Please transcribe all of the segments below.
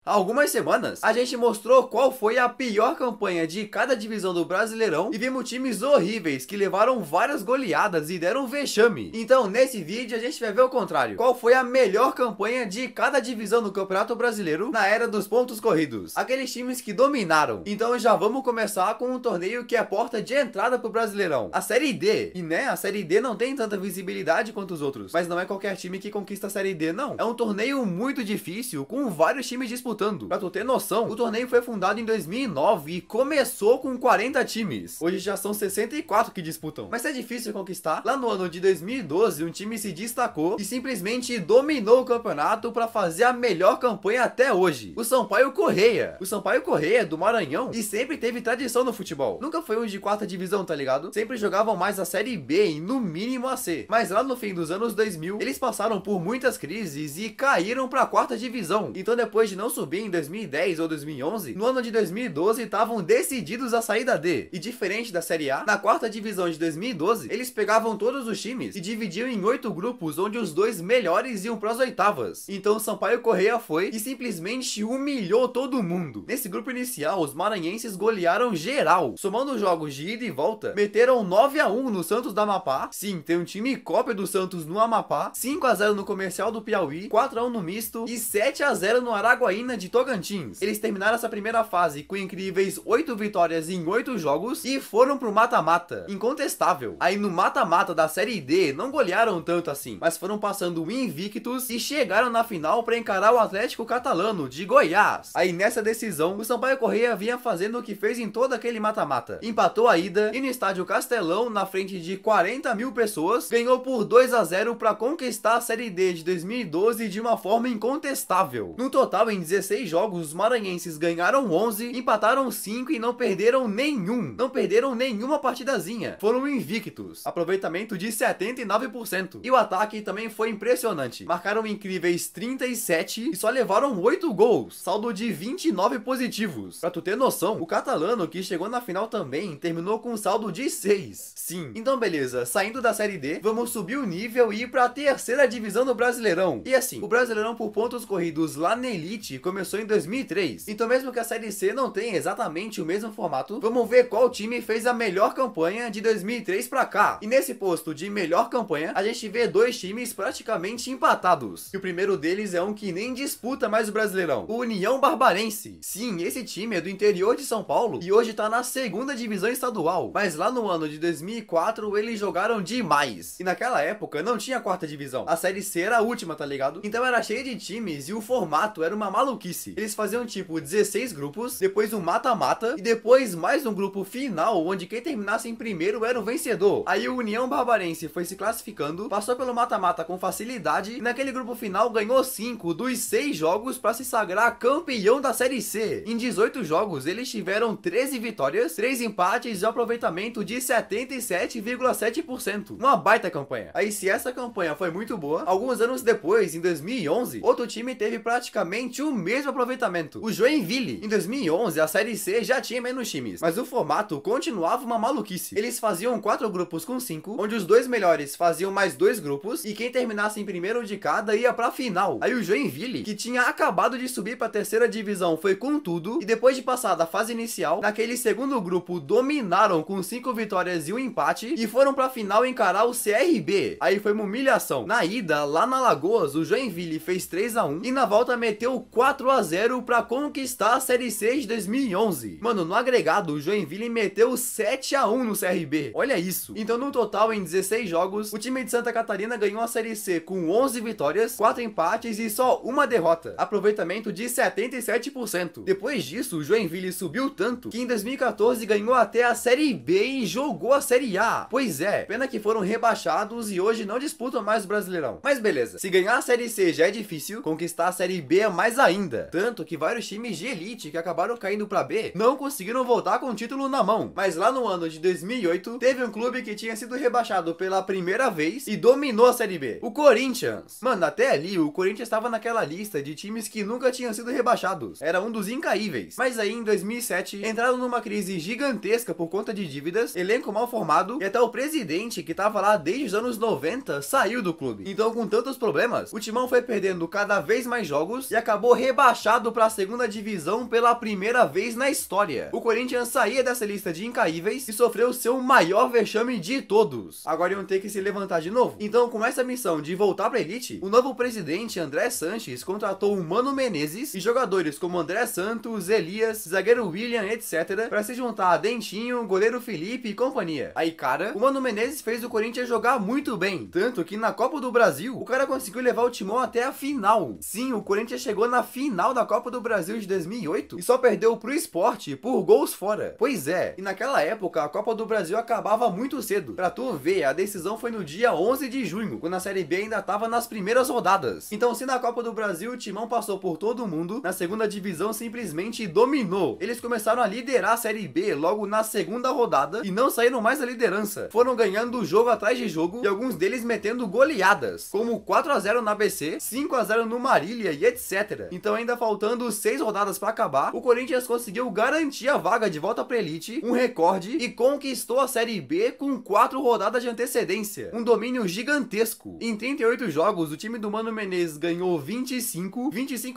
Há algumas semanas, a gente mostrou qual foi a pior campanha de cada divisão do Brasileirão e vimos times horríveis que levaram várias goleadas e deram vexame. Então, nesse vídeo, a gente vai ver o contrário. Qual foi a melhor campanha de cada divisão do Campeonato Brasileiro na era dos pontos corridos? Aqueles times que dominaram. Então, já vamos começar com um torneio que é a porta de entrada pro Brasileirão. A Série D. E a Série D não tem tanta visibilidade quanto os outros. Mas não é qualquer time que conquista a Série D, não. É um torneio muito difícil, com vários times disputando. Pra tu ter noção, o torneio foi fundado em 2009 e começou com 40 times. Hoje já são 64 que disputam. Mas é difícil conquistar. Lá no ano de 2012, um time se destacou e simplesmente dominou o campeonato pra fazer a melhor campanha até hoje. O Sampaio Corrêa. O Sampaio Corrêa é do Maranhão e sempre teve tradição no futebol. Nunca foi um de quarta divisão, tá ligado? Sempre jogavam mais a Série B e no mínimo a C. Mas lá no fim dos anos 2000, eles passaram por muitas crises e caíram pra quarta divisão. Então depois de não subir em 2010 ou 2011, no ano de 2012 estavam decididos a sair da D. E diferente da Série A, na quarta divisão de 2012, eles pegavam todos os times e dividiam em 8 grupos, onde os 2 melhores iam pras oitavas. Então o Sampaio Corrêa foi e simplesmente humilhou todo mundo. Nesse grupo inicial, os maranhenses golearam geral. Somando os jogos de ida e volta, meteram 9-1 no Santos do Amapá. Sim, tem um time cópia do Santos no Amapá, 5-0 no Comercial do Piauí, 4-1 no Misto e 7-0 no Araguaína de Tocantins. Eles terminaram essa primeira fase com incríveis 8 vitórias em 8 jogos e foram pro mata-mata. Incontestável. Aí no mata-mata da Série D não golearam tanto assim, mas foram passando invictos e chegaram na final para encarar o Atlético Catalano de Goiás. Aí nessa decisão, o Sampaio Corrêa vinha fazendo o que fez em todo aquele mata-mata. Empatou a ida e no estádio Castelão, na frente de 40 mil pessoas, ganhou por 2-0 para conquistar a Série D de 2012 de uma forma incontestável. No total, em 16 jogos, os maranhenses ganharam 11, empataram 5 e não perderam nenhum. Não perderam nenhuma partidazinha. Foram invictos. Aproveitamento de 79%. E o ataque também foi impressionante. Marcaram incríveis 37 e só levaram 8 gols. Saldo de 29 positivos. Pra tu ter noção, o catalano, que chegou na final também, terminou com um saldo de 6. Sim. Então beleza, saindo da Série D, vamos subir o nível e ir pra terceira divisão do Brasileirão. E assim, o Brasileirão por pontos corridos lá na Elite começou em 2003. Então mesmo que a Série C não tenha exatamente o mesmo formato, vamos ver qual time fez a melhor campanha de 2003 pra cá. E nesse posto de melhor campanha, a gente vê 2 times praticamente empatados. E o primeiro deles é um que nem disputa mais o Brasileirão, o União Barbarense. Sim, esse time é do interior de São Paulo e hoje tá na segunda divisão estadual. Mas lá no ano de 2004, eles jogaram demais. E naquela época não tinha quarta divisão. A Série C era a última, tá ligado? Então era cheio de times e o formato era uma maluquice. Eles faziam tipo 16 grupos, depois um mata-mata e depois mais um grupo final, onde quem terminasse em primeiro era o vencedor. Aí o União Barbarense foi se classificando, passou pelo mata-mata com facilidade e naquele grupo final ganhou 5 dos 6 jogos para se sagrar campeão da Série C. Em 18 jogos eles tiveram 13 vitórias, 3 empates e um aproveitamento de 77,7%. Uma baita campanha. Aí se essa campanha foi muito boa, alguns anos depois, em 2011, outro time teve praticamente o mesmo aproveitamento, o Joinville. Em 2011 a Série C já tinha menos times, mas o formato continuava uma maluquice. Eles faziam 4 grupos com 5, onde os 2 melhores faziam mais 2 grupos e quem terminasse em primeiro de cada ia pra final. Aí o Joinville, que tinha acabado de subir pra terceira divisão, foi com tudo e depois de passar da fase inicial, naquele segundo grupo dominaram com 5 vitórias e um empate e foram pra final encarar o CRB. Aí foi uma humilhação. Na ida, lá na Lagoas, o Joinville fez 3-1 e na volta meteu 4-0 pra conquistar a Série C de 2011. Mano, no agregado, o Joinville meteu 7-1 no CRB. Olha isso. Então no total, em 16 jogos, o time de Santa Catarina ganhou a Série C com 11 vitórias, 4 empates e só uma derrota. Aproveitamento de 77%. Depois disso, o Joinville subiu tanto que em 2014 ganhou até a Série B e jogou a Série A. Pois é, pena que foram rebaixados e hoje não disputam mais o Brasileirão. Mas beleza, se ganhar a Série C já é difícil, conquistar a Série B é mais ainda. Tanto que vários times de elite que acabaram caindo pra B não conseguiram voltar com o título na mão. Mas lá no ano de 2008, teve um clube que tinha sido rebaixado pela primeira vez e dominou a Série B, o Corinthians. Mano, até ali o Corinthians estava naquela lista de times que nunca tinham sido rebaixados. Era um dos incaíveis. Mas aí em 2007 entraram numa crise gigantesca por conta de dívidas, elenco mal formado e até o presidente, que tava lá desde os anos 90, saiu do clube. Então com tantos problemas, o Timão foi perdendo cada vez mais jogos e acabou rebaixado para a segunda divisão pela primeira vez na história. O Corinthians saía dessa lista de incaíveis e sofreu seu maior vexame de todos. Agora iam ter que se levantar de novo. Então, com essa missão de voltar para a elite, o novo presidente André Sanches contratou o Mano Menezes e jogadores como André Santos, Elias, zagueiro William, etc, para se juntar a Dentinho, goleiro Felipe e companhia. Aí, cara, o Mano Menezes fez o Corinthians jogar muito bem, tanto que na Copa do Brasil, o cara conseguiu levar o Timão até a final. Sim, o Corinthians chegou na final da Copa do Brasil de 2008 e só perdeu pro Sport por gols fora. Pois é, e naquela época a Copa do Brasil acabava muito cedo. Pra tu ver, a decisão foi no dia 11 de junho, quando a Série B ainda tava nas primeiras rodadas. Então, se na Copa do Brasil o Timão passou por todo mundo, na segunda divisão simplesmente dominou. Eles começaram a liderar a Série B logo na segunda rodada e não saíram mais da liderança. Foram ganhando jogo atrás de jogo e alguns deles metendo goleadas, como 4 a 0 na ABC, 5 a 0 no Marília e etc. Então, ainda faltando 6 rodadas para acabar, o Corinthians conseguiu garantir a vaga de volta para elite, um recorde, e conquistou a Série B com 4 rodadas de antecedência. Um domínio gigantesco. Em 38 jogos, o time do Mano Menezes ganhou 25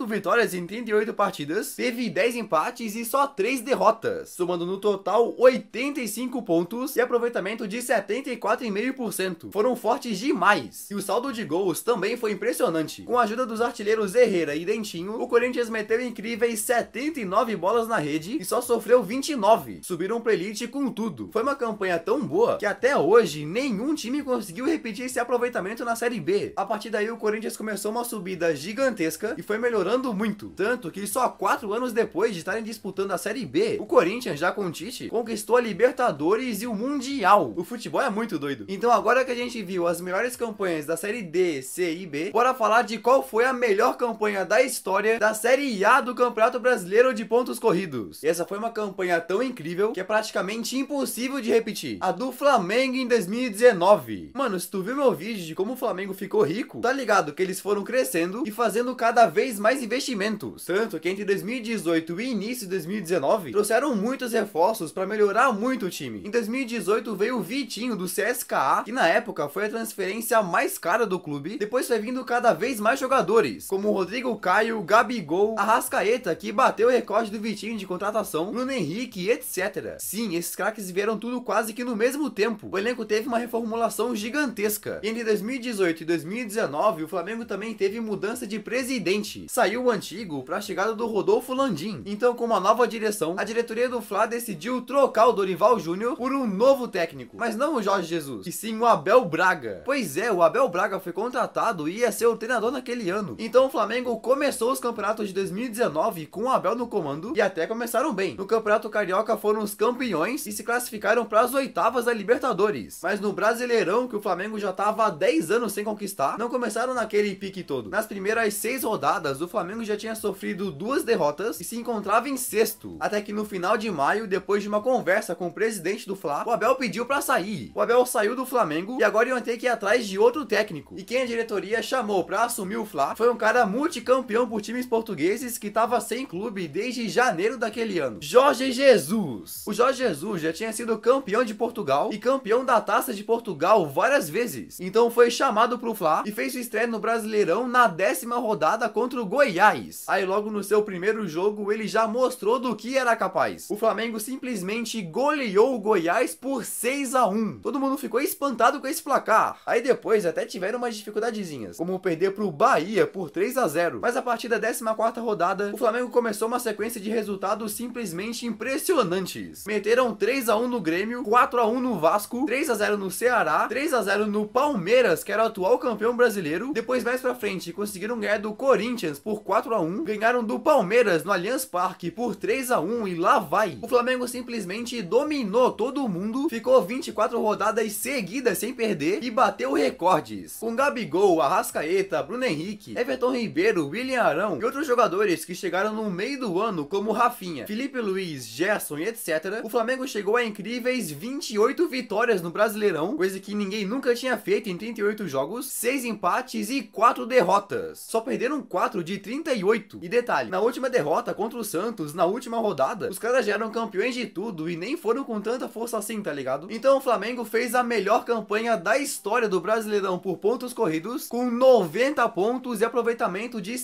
vitórias em 38 partidas, teve 10 empates e só 3 derrotas, somando no total 85 pontos e aproveitamento de 74,5%. Foram fortes demais. E o saldo de gols também foi impressionante. Com a ajuda dos artilheiros Herrera e Dentinho, o Corinthians meteu incríveis 79 bolas na rede e só sofreu 29. Subiram pra elite com tudo. Foi uma campanha tão boa que até hoje nenhum time conseguiu repetir esse aproveitamento na Série B. A partir daí o Corinthians começou uma subida gigantesca e foi melhorando muito. Tanto que só 4 anos depois de estarem disputando a Série B, o Corinthians, já com o Tite, conquistou a Libertadores e o Mundial. O futebol é muito doido. Então, agora que a gente viu as melhores campanhas da Série D, C e B, bora falar de qual foi a melhor campanha da história da Série A do Campeonato Brasileiro de pontos corridos. E essa foi uma campanha tão incrível que é praticamente impossível de repetir. A do Flamengo em 2019. Mano, se tu viu meu vídeo de como o Flamengo ficou rico, tá ligado que eles foram crescendo e fazendo cada vez mais investimentos. Tanto que entre 2018 e início de 2019, trouxeram muitos reforços para melhorar muito o time. Em 2018 veio o Vitinho do CSKA, que na época foi a transferência mais cara do clube. Depois foi vindo cada vez mais jogadores, como o Rodrigo Caio, Gabigol, Arrascaeta, que bateu o recorde do Vitinho de contratação, Bruno Henrique, etc. Sim, esses craques vieram tudo quase que no mesmo tempo. O elenco teve uma reformulação gigantesca. E entre 2018 e 2019, o Flamengo também teve mudança de presidente. Saiu o antigo para a chegada do Rodolfo Landim. Então, com uma nova direção, a diretoria do Fla decidiu trocar o Dorival Júnior por um novo técnico. Mas não o Jorge Jesus, e sim o Abel Braga. Pois é, o Abel Braga foi contratado e ia ser o treinador naquele ano. Então o Flamengo começou os campeonatos de 2019 com o Abel no comando e até começaram bem. No Campeonato Carioca foram os campeões e se classificaram para as oitavas da Libertadores. Mas no Brasileirão, que o Flamengo já estava há 10 anos sem conquistar, não começaram naquele pique todo. Nas primeiras 6 rodadas, o Flamengo já tinha sofrido 2 derrotas e se encontrava em sexto. Até que no final de maio, depois de uma conversa com o presidente do Fla, o Abel pediu para sair. O Abel saiu do Flamengo e agora iam ter que ir atrás de outro técnico. E quem a diretoria chamou para assumir o Fla foi um cara multicampeão por times portugueses que estava sem clube desde janeiro daquele ano. Jorge Jesus. O Jorge Jesus já tinha sido campeão de Portugal e campeão da Taça de Portugal várias vezes. Então foi chamado pro Fla e fez sua estreia no Brasileirão na 10ª rodada contra o Goiás. Aí logo no seu primeiro jogo ele já mostrou do que era capaz. O Flamengo simplesmente goleou o Goiás por 6 a 1. Todo mundo ficou espantado com esse placar. Aí depois até tiveram umas dificuldadezinhas, como perder pro Bahia por 3 a 0. Mas a partir da 14ª rodada, o Flamengo começou uma sequência de resultados simplesmente impressionantes. Meteram 3 a 1 no Grêmio, 4 a 1 no Vasco, 3 a 0 no Ceará, 3 a 0 no Palmeiras, que era o atual campeão brasileiro. Depois mais pra frente conseguiram ganhar do Corinthians por 4 a 1, ganharam do Palmeiras no Allianz Parque por 3 a 1 e lá vai. O Flamengo simplesmente dominou todo mundo, ficou 24 rodadas seguidas sem perder e bateu recordes. Com Gabigol, Arrascaeta, Bruno Henrique, Everton Ribeiro, William Arão e outros jogadores que chegaram no meio do ano como Rafinha, Felipe Luiz, Gerson e etc. O Flamengo chegou a incríveis 28 vitórias no Brasileirão, coisa que ninguém nunca tinha feito em 38 jogos, 6 empates e 4 derrotas. Só perderam 4 de 38. E detalhe, na última derrota contra o Santos, na última rodada, os caras já eram campeões de tudo e nem foram com tanta força assim, tá ligado? Então o Flamengo fez a melhor campanha da história do Brasileirão por pontos corridos, com 90 pontos e aproveitamento de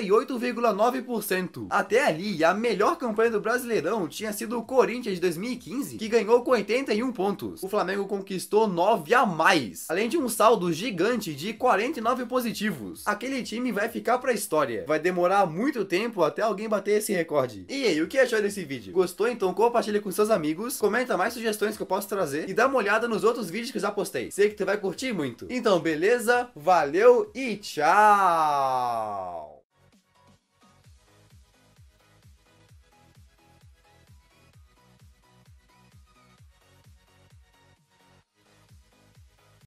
88,9%. Até ali, a melhor campanha do Brasileirão tinha sido o Corinthians de 2015, que ganhou com 81 pontos. O Flamengo conquistou 9 a mais, além de um saldo gigante de 49 positivos. Aquele time vai ficar pra história. Vai demorar muito tempo até alguém bater esse recorde. E aí, o que achou desse vídeo? Gostou? Então compartilha com seus amigos, comenta mais sugestões que eu posso trazer e dá uma olhada nos outros vídeos que eu já postei. Sei que tu vai curtir muito. Então, beleza? Valeu e tchau!